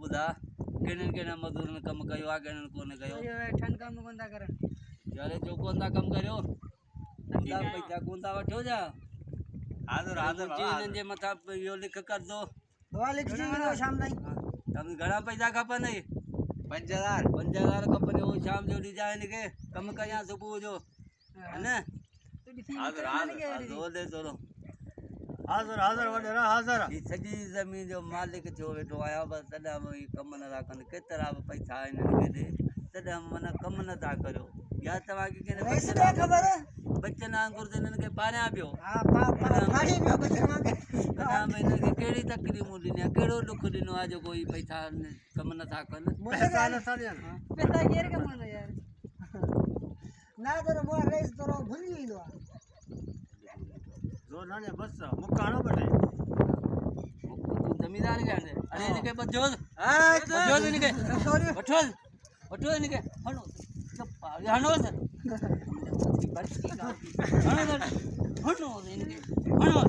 बुधा केने केने मजदूर ने कम कयो आ केने कोने कयो ठंड काम कोंदा करे यारे जो कोंदा कम करियो ठंडा पैसा कोंदा वठो जा हाजर हाजर जी ने मथा यो लिख कर दो दवा लिख जी शाम ताई तम घणा पैसा खपन 5000 खपन वो शाम जो दी जाए ने के कम कया सुबह जो है ना हाजर हाजर दो दे दो हाजर हाजर वडेरा हाजर ई सजी जमीन जो मालिक जो वेठो आया बस तडा कम न था कन केतरा पैसा इन्हनि खे दे तडा मन कम न था करियो या तव्हां खे केने खबर बच्चन आंगुर ते इन्हनि खे पाणिया पियो हां फाड़ी पियो बच्चन वांगे तव्हां इन्हनि खे कहिड़ी तकलीफ़ूं ॾिनी कहिड़ो ॾुख ॾिनो आहे जो कोई पैसा कम नथा कनि पैसा केर कम न यार ना तो वो रेस तो भूल गईलो जो नाने बस मुकाणो बटे तू जमींदार के अरे इनके बजोज बजोज इनके वठो इनके हनो चुप हनो सर हनो इनके हनो